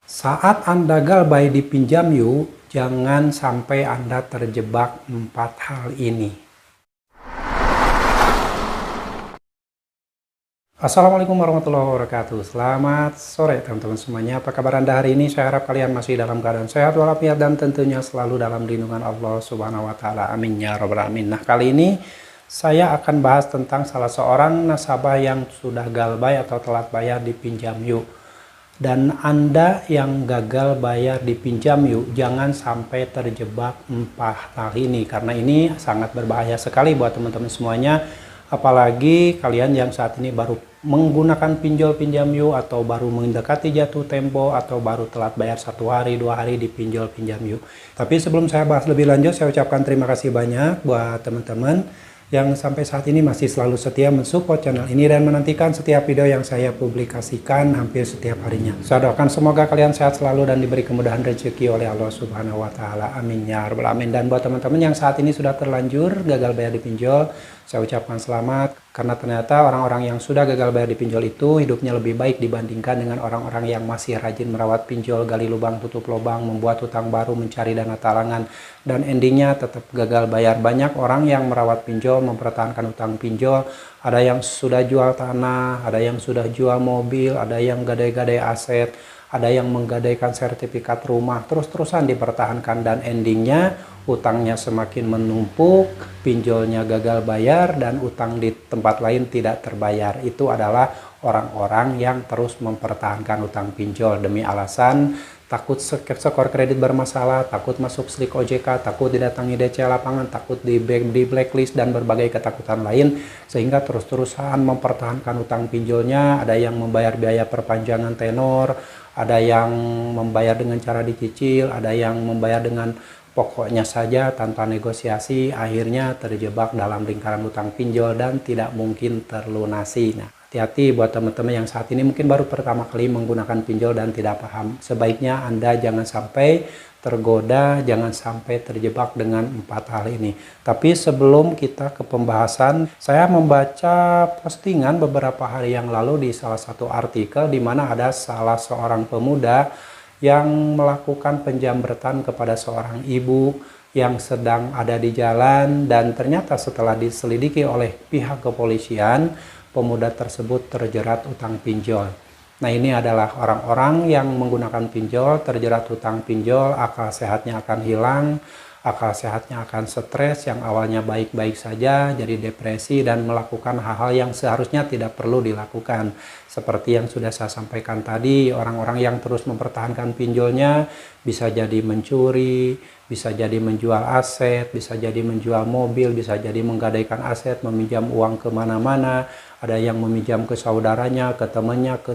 Saat Anda gagal di pinjam yuk, jangan sampai Anda terjebak 4 hal ini. Assalamualaikum warahmatullahi wabarakatuh. Selamat sore teman-teman semuanya. Apa kabar Anda hari ini? Saya harap kalian masih dalam keadaan sehat walafiat dan tentunya selalu dalam lindungan Allah Subhanahu wa taala. Amin ya rabbal alamin. Nah, kali ini saya akan bahas tentang salah seorang nasabah yang sudah galbay atau telat bayar di pinjam yuk. Dan Anda yang gagal bayar di pinjam yuk, jangan sampai terjebak 4 hal ini, karena ini sangat berbahaya sekali buat teman-teman semuanya. Apalagi kalian yang saat ini baru menggunakan pinjol pinjam yuk, atau baru mendekati jatuh tempo, atau baru telat bayar 1 hari 2 hari di pinjol pinjam yuk. Tapi sebelum saya bahas lebih lanjut, saya ucapkan terima kasih banyak buat teman-teman yang sampai saat ini masih selalu setia mensupport channel ini dan menantikan setiap video yang saya publikasikan hampir setiap harinya. Saya doakan semoga kalian sehat selalu dan diberi kemudahan rezeki oleh Allah Subhanahu wa taala. Amin ya rabbal alamin. Dan buat teman-teman yang saat ini sudah terlanjur gagal bayar di pinjol, saya ucapkan selamat, karena ternyata orang-orang yang sudah gagal bayar di pinjol itu hidupnya lebih baik dibandingkan dengan orang-orang yang masih rajin merawat pinjol, gali lubang tutup lubang, membuat hutang baru, mencari dana talangan, dan endingnya tetap gagal bayar. Banyak orang yang merawat pinjol, mempertahankan hutang pinjol, ada yang sudah jual tanah, ada yang sudah jual mobil, ada yang gadai-gadai aset, ada yang menggadaikan sertifikat rumah, terus-terusan dipertahankan, dan endingnya utangnya semakin menumpuk, pinjolnya gagal bayar, dan utang di tempat lain tidak terbayar. Itu adalah orang-orang yang terus mempertahankan utang pinjol demi alasan takut skor kredit bermasalah, takut masuk slik OJK, takut didatangi DC lapangan, takut di blacklist, dan berbagai ketakutan lain, sehingga terus-terusan mempertahankan utang pinjolnya. Ada yang membayar biaya perpanjangan tenor, ada yang membayar dengan cara dicicil, ada yang membayar dengan pokoknya saja tanpa negosiasi, akhirnya terjebak dalam lingkaran utang pinjol dan tidak mungkin terlunasi. Nah, hati-hati buat teman-teman yang saat ini mungkin baru pertama kali menggunakan pinjol dan tidak paham. Sebaiknya Anda jangan sampai tergoda, jangan sampai terjebak dengan 4 hal ini. Tapi sebelum kita ke pembahasan, saya membaca postingan beberapa hari yang lalu di salah satu artikel di mana ada salah seorang pemuda yang melakukan penjamretan kepada seorang ibu yang sedang ada di jalan, dan ternyata setelah diselidiki oleh pihak kepolisian, pemuda tersebut terjerat utang pinjol. Nah, ini adalah orang-orang yang menggunakan pinjol, terjerat utang pinjol, akal sehatnya akan hilang, akal sehatnya akan stres, yang awalnya baik-baik saja jadi depresi dan melakukan hal-hal yang seharusnya tidak perlu dilakukan. Seperti yang sudah saya sampaikan tadi, orang-orang yang terus mempertahankan pinjolnya bisa jadi mencuri, bisa jadi menjual aset, bisa jadi menjual mobil, bisa jadi menggadaikan aset, meminjam uang kemana-mana. Ada yang meminjam ke saudaranya, ke temannya, ke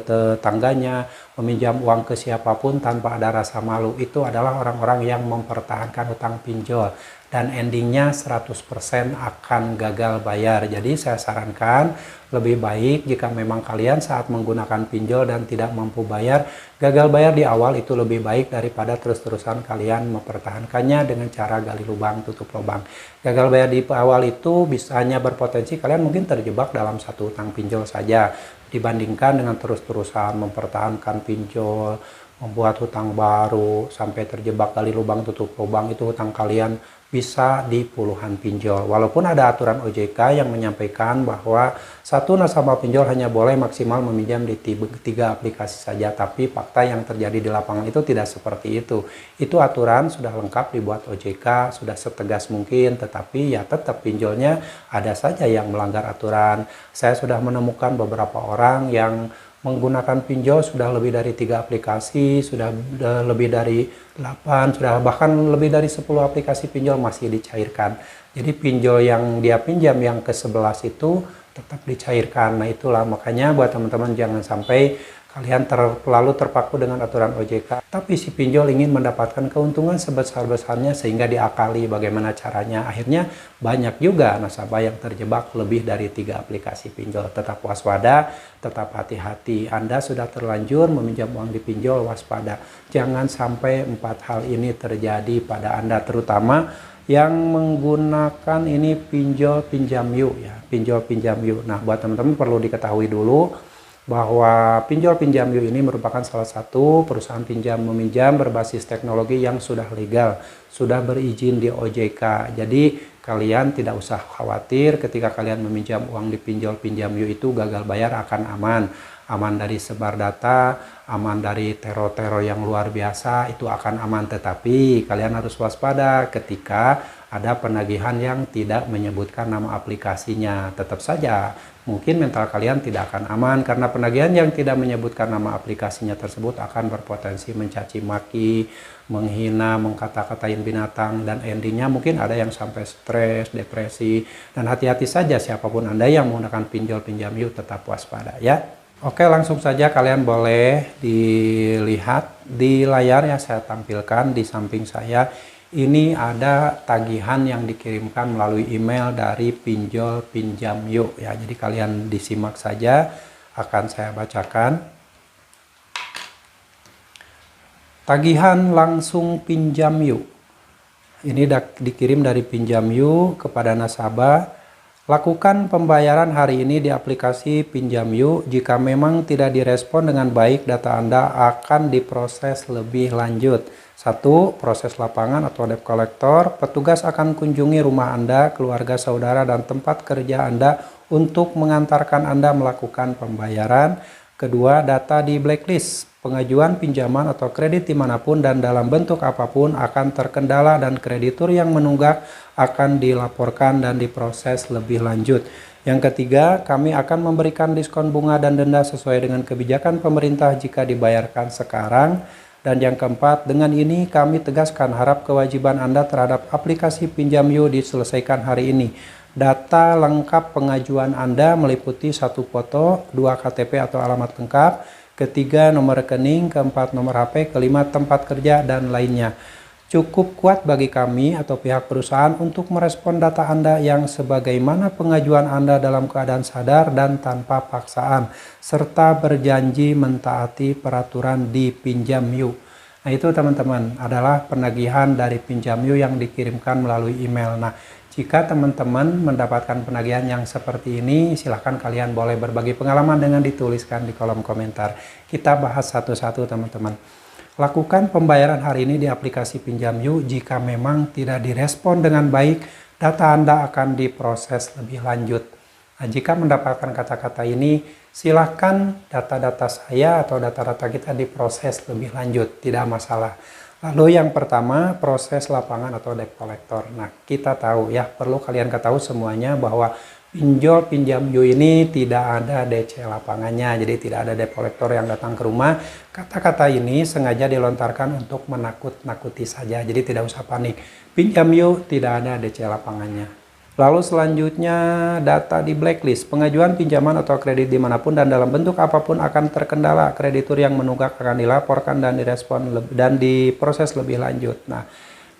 tetangganya, meminjam uang ke siapapun tanpa ada rasa malu. Itu adalah orang-orang yang mempertahankan hutang pinjol, dan endingnya 100% akan gagal bayar. Jadi saya sarankan lebih baik jika memang kalian saat menggunakan pinjol dan tidak mampu bayar, gagal bayar di awal itu lebih baik daripada terus-terusan kalian mempertahankannya dengan cara gali lubang tutup lubang. Gagal bayar di awal itu bisanya berpotensi kalian mungkin terjebak dalam satu utang pinjol saja, dibandingkan dengan terus-terusan mempertahankan pinjol, membuat hutang baru, sampai terjebak gali lubang tutup lubang. Itu hutang kalian bisa di puluhan pinjol. Walaupun ada aturan OJK yang menyampaikan bahwa satu nasabah pinjol hanya boleh maksimal meminjam di 3 aplikasi saja, tapi fakta yang terjadi di lapangan itu tidak seperti itu. Itu aturan sudah lengkap dibuat OJK, sudah setegas mungkin, tetapi ya tetap pinjolnya ada saja yang melanggar aturan. Saya sudah menemukan beberapa orang yang menggunakan pinjol sudah lebih dari 3 aplikasi, sudah lebih dari 8, sudah bahkan lebih dari 10 aplikasi pinjol masih dicairkan. Jadi pinjol yang dia pinjam yang ke-11 itu tetap dicairkan. Nah, itulah makanya buat teman-teman jangan sampai kalian terlalu terpaku dengan aturan OJK, tapi si pinjol ingin mendapatkan keuntungan sebesar-besarnya sehingga diakali bagaimana caranya. Akhirnya banyak juga nasabah yang terjebak lebih dari 3 aplikasi pinjol. Tetap waspada, tetap hati-hati. Anda sudah terlanjur meminjam uang di pinjol, waspada. Jangan sampai 4 hal ini terjadi pada Anda, terutama yang menggunakan ini pinjol pinjam yuk ya, pinjol pinjam yuk. Nah, buat teman-teman perlu diketahui dulu bahwa pinjol pinjam yuk ini merupakan salah satu perusahaan pinjam meminjam berbasis teknologi yang sudah legal, sudah berizin di OJK. Jadi kalian tidak usah khawatir ketika kalian meminjam uang di pinjol pinjam yuk itu gagal bayar akan aman. Aman dari sebar data, aman dari teror-teror yang luar biasa, itu akan aman. Tetapi kalian harus waspada ketika ada penagihan yang tidak menyebutkan nama aplikasinya. Tetap saja mungkin mental kalian tidak akan aman karena penagihan yang tidak menyebutkan nama aplikasinya tersebut akan berpotensi mencaci maki, menghina, mengkata-katain binatang, dan endingnya mungkin ada yang sampai stres, depresi. Dan hati-hati saja siapapun Anda yang menggunakan pinjol pinjam yuk, tetap waspada ya. Oke, langsung saja kalian boleh dilihat di layar yang saya tampilkan di samping saya. Ini ada tagihan yang dikirimkan melalui email dari pinjol pinjam yuk ya. Jadi kalian disimak saja, akan saya bacakan. Tagihan langsung pinjam yuk. Ini dikirim dari pinjam yuk kepada nasabah. Lakukan pembayaran hari ini di aplikasi Pinjam Yuk. Jika memang tidak direspon dengan baik, data Anda akan diproses lebih lanjut. 1. Proses lapangan atau debt collector. Petugas akan kunjungi rumah Anda, keluarga, saudara, dan tempat kerja Anda untuk mengantarkan Anda melakukan pembayaran. Kedua, data di blacklist. Pengajuan pinjaman atau kredit dimanapun dan dalam bentuk apapun akan terkendala dan kreditur yang menunggak akan dilaporkan dan diproses lebih lanjut. Yang ketiga, kami akan memberikan diskon bunga dan denda sesuai dengan kebijakan pemerintah jika dibayarkan sekarang. Dan yang keempat, dengan ini kami tegaskan harap kewajiban Anda terhadap aplikasi Pinjam Yuk diselesaikan hari ini. Data lengkap pengajuan Anda meliputi 1 foto, 2 KTP atau alamat lengkap, ketiga nomor rekening, keempat nomor HP, kelima tempat kerja, dan lainnya. Cukup kuat bagi kami atau pihak perusahaan untuk merespon data Anda yang sebagaimana pengajuan Anda dalam keadaan sadar dan tanpa paksaan, serta berjanji mentaati peraturan di Pinjam Yuk. Nah, itu teman-teman adalah penagihan dari Pinjam Yuk yang dikirimkan melalui email. Nah, jika teman-teman mendapatkan penagihan yang seperti ini, silahkan kalian boleh berbagi pengalaman dengan dituliskan di kolom komentar. Kita bahas satu-satu teman-teman. Lakukan pembayaran hari ini di aplikasi Pinjam Yuk. Jika memang tidak direspon dengan baik, data Anda akan diproses lebih lanjut. Nah, jika mendapatkan kata-kata ini, silahkan data-data saya atau data-data kita diproses lebih lanjut, tidak masalah. Lalu yang pertama, proses lapangan atau debt collector. Nah, kita tahu ya, perlu kalian ketahui semuanya bahwa pinjol pinjam yuk ini tidak ada DC lapangannya, jadi tidak ada debt collector yang datang ke rumah. Kata-kata ini sengaja dilontarkan untuk menakut-nakuti saja, jadi tidak usah panik. Pinjam yuk tidak ada DC lapangannya. Lalu selanjutnya, data di blacklist. Pengajuan pinjaman atau kredit dimanapun dan dalam bentuk apapun akan terkendala. Kreditur yang menunggak akan dilaporkan dan direspon dan diproses lebih lanjut. Nah,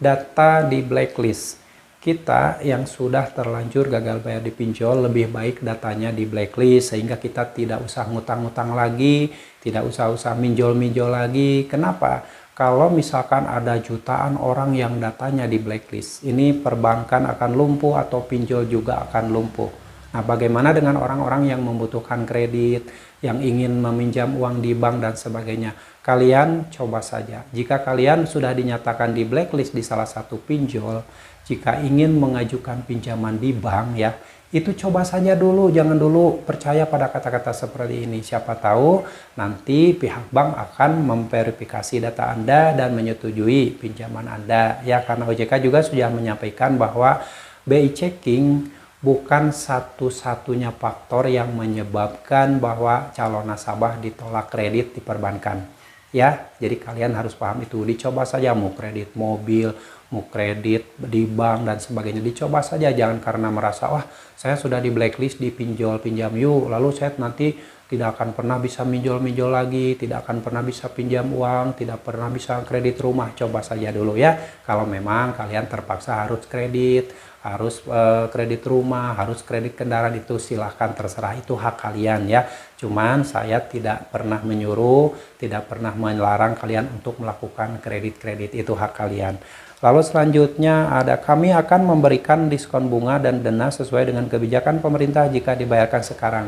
data di blacklist. Kita yang sudah terlanjur gagal bayar di pinjol, lebih baik datanya di blacklist sehingga kita tidak usah ngutang-ngutang lagi, tidak usah minjol-minjol lagi. Kenapa? Kalau misalkan ada jutaan orang yang datanya di blacklist, ini perbankan akan lumpuh atau pinjol juga akan lumpuh. Nah, bagaimana dengan orang-orang yang membutuhkan kredit, yang ingin meminjam uang di bank dan sebagainya? Kalian coba saja. Jika kalian sudah dinyatakan di blacklist di salah satu pinjol, jika ingin mengajukan pinjaman di bank ya, itu coba saja dulu, jangan dulu percaya pada kata-kata seperti ini. Siapa tahu nanti pihak bank akan memverifikasi data Anda dan menyetujui pinjaman Anda. Ya, karena OJK juga sudah menyampaikan bahwa BI checking bukan satu-satunya faktor yang menyebabkan bahwa calon nasabah ditolak kredit di perbankan. Ya, jadi kalian harus paham itu. Dicoba saja mau kredit mobil, mau kredit di bank dan sebagainya, dicoba saja. Jangan karena merasa wah saya sudah di blacklist di pinjol pinjam yuk, lalu saya nanti tidak akan pernah bisa minjol lagi, tidak akan pernah bisa pinjam uang, tidak pernah bisa kredit rumah. Coba saja dulu ya. Kalau memang kalian terpaksa harus kredit, harus kredit rumah, harus kredit kendaraan, itu silahkan, terserah, itu hak kalian ya. Cuman saya tidak pernah menyuruh, tidak pernah melarang kalian untuk melakukan kredit-kredit, itu hak kalian. Lalu selanjutnya ada kami akan memberikan diskon bunga dan denda sesuai dengan kebijakan pemerintah jika dibayarkan sekarang.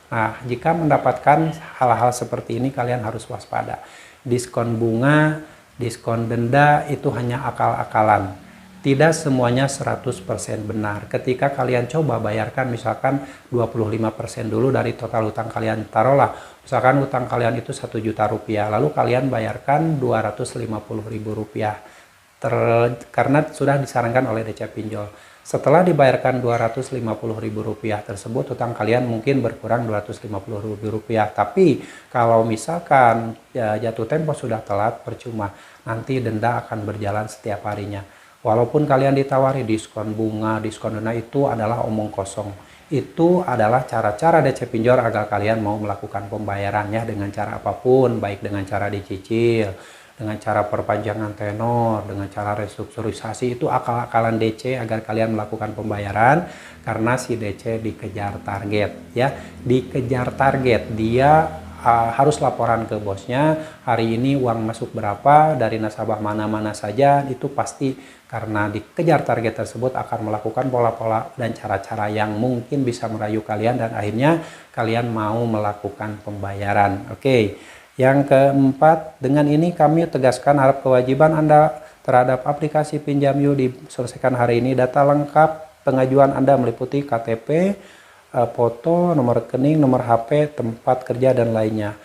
Nah, jika mendapatkan hal-hal seperti ini kalian harus waspada. Diskon bunga, diskon denda itu hanya akal-akalan. Tidak semuanya 100% benar. Ketika kalian coba bayarkan misalkan 25% dulu dari total hutang kalian. Taruhlah, misalkan hutang kalian itu 1 juta rupiah, lalu kalian bayarkan 250.000 rupiah. Karena sudah disarankan oleh DC Pinjol. Setelah dibayarkan 250.000 rupiah tersebut, hutang kalian mungkin berkurang 250.000 rupiah. Tapi kalau misalkan jatuh tempo sudah telat, percuma. Nanti denda akan berjalan setiap harinya. Walaupun kalian ditawari diskon bunga, diskon denda, itu adalah omong kosong. Itu adalah cara-cara DC Pinjol agar kalian mau melakukan pembayarannya dengan cara apapun, baik dengan cara dicicil, dengan cara perpanjangan tenor, dengan cara restrukturisasi. Itu akal-akalan DC agar kalian melakukan pembayaran, karena si DC dikejar target ya, dikejar target. Dia harus laporan ke bosnya, hari ini uang masuk berapa dari nasabah mana-mana saja. Itu pasti karena dikejar target tersebut akan melakukan pola-pola dan cara-cara yang mungkin bisa merayu kalian, dan akhirnya kalian mau melakukan pembayaran. Oke. Yang keempat, dengan ini kami tegaskan harap kewajiban Anda terhadap aplikasi Pinjam Yuk diselesaikan hari ini. Data lengkap pengajuan Anda meliputi KTP, foto, nomor rekening, nomor HP, tempat kerja, dan lainnya.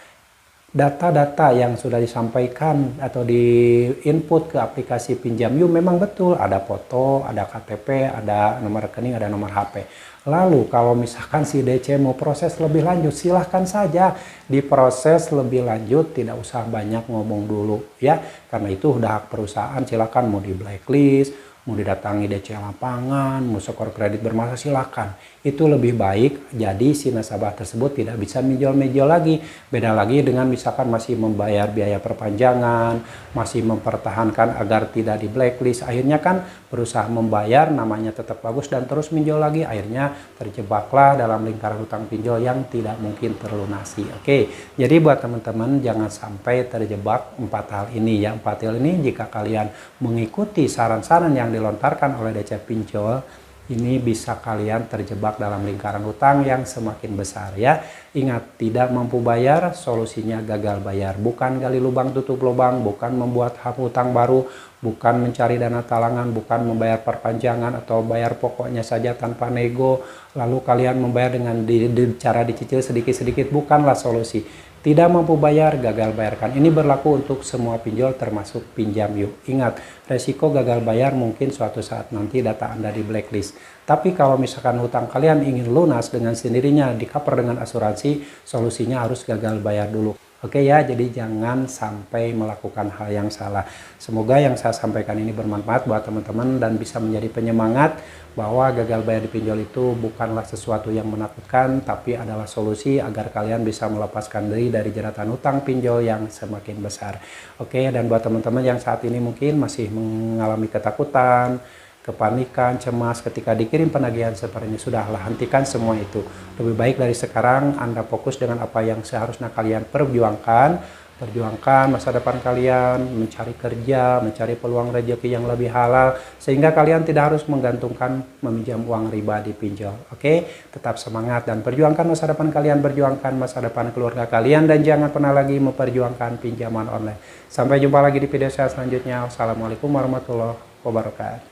Data-data yang sudah disampaikan atau di input ke aplikasi Pinjam Yuk memang betul, ada foto, ada KTP, ada nomor rekening, ada nomor HP. Lalu kalau misalkan si DC mau proses lebih lanjut, silahkan saja diproses lebih lanjut, tidak usah banyak ngomong dulu ya, karena itu udah hak perusahaan. Silahkan mau di blacklist, mau didatangi DC lapangan, mau skor kredit bermasalah, silahkan. Itu lebih baik, jadi si nasabah tersebut tidak bisa minjol-minjol lagi. Beda lagi dengan misalkan masih membayar biaya perpanjangan, masih mempertahankan agar tidak di blacklist. Akhirnya kan berusaha membayar, namanya tetap bagus dan terus minjol lagi. Akhirnya terjebaklah dalam lingkaran hutang pinjol yang tidak mungkin terlunasi. Oke, jadi buat teman-teman jangan sampai terjebak 4 hal ini ya. 4 hal ini jika kalian mengikuti saran-saran yang dilontarkan oleh DC Pinjol, ini bisa kalian terjebak dalam lingkaran hutang yang semakin besar ya. Ingat, tidak mampu bayar, solusinya gagal bayar. Bukan gali lubang tutup lubang, bukan membuat hutang baru, bukan mencari dana talangan, bukan membayar perpanjangan atau bayar pokoknya saja tanpa nego, lalu kalian membayar dengan cara dicicil sedikit-sedikit. Bukanlah solusi. Tidak mampu bayar, gagal bayarkan. Ini berlaku untuk semua pinjol termasuk Pinjam Yuk. Ingat, resiko gagal bayar mungkin suatu saat nanti data Anda di blacklist. Tapi kalau misalkan hutang kalian ingin lunas dengan sendirinya, di cover dengan asuransi, solusinya harus gagal bayar dulu. Oke ya, jadi jangan sampai melakukan hal yang salah. Semoga yang saya sampaikan ini bermanfaat buat teman-teman dan bisa menjadi penyemangat bahwa gagal bayar di pinjol itu bukanlah sesuatu yang menakutkan, tapi adalah solusi agar kalian bisa melepaskan diri dari jeratan hutang pinjol yang semakin besar. Oke, dan buat teman-teman yang saat ini mungkin masih mengalami ketakutan, kepanikan, cemas ketika dikirim penagihan seperti ini, sudahlah, hentikan semua itu. Lebih baik dari sekarang Anda fokus dengan apa yang seharusnya kalian perjuangkan. Perjuangkan masa depan kalian, mencari kerja, mencari peluang rezeki yang lebih halal, sehingga kalian tidak harus menggantungkan meminjam uang riba di pinjol. Oke, tetap semangat dan perjuangkan masa depan kalian, perjuangkan masa depan keluarga kalian, dan jangan pernah lagi memperjuangkan pinjaman online. Sampai jumpa lagi di video saya selanjutnya. Wassalamualaikum warahmatullahi wabarakatuh.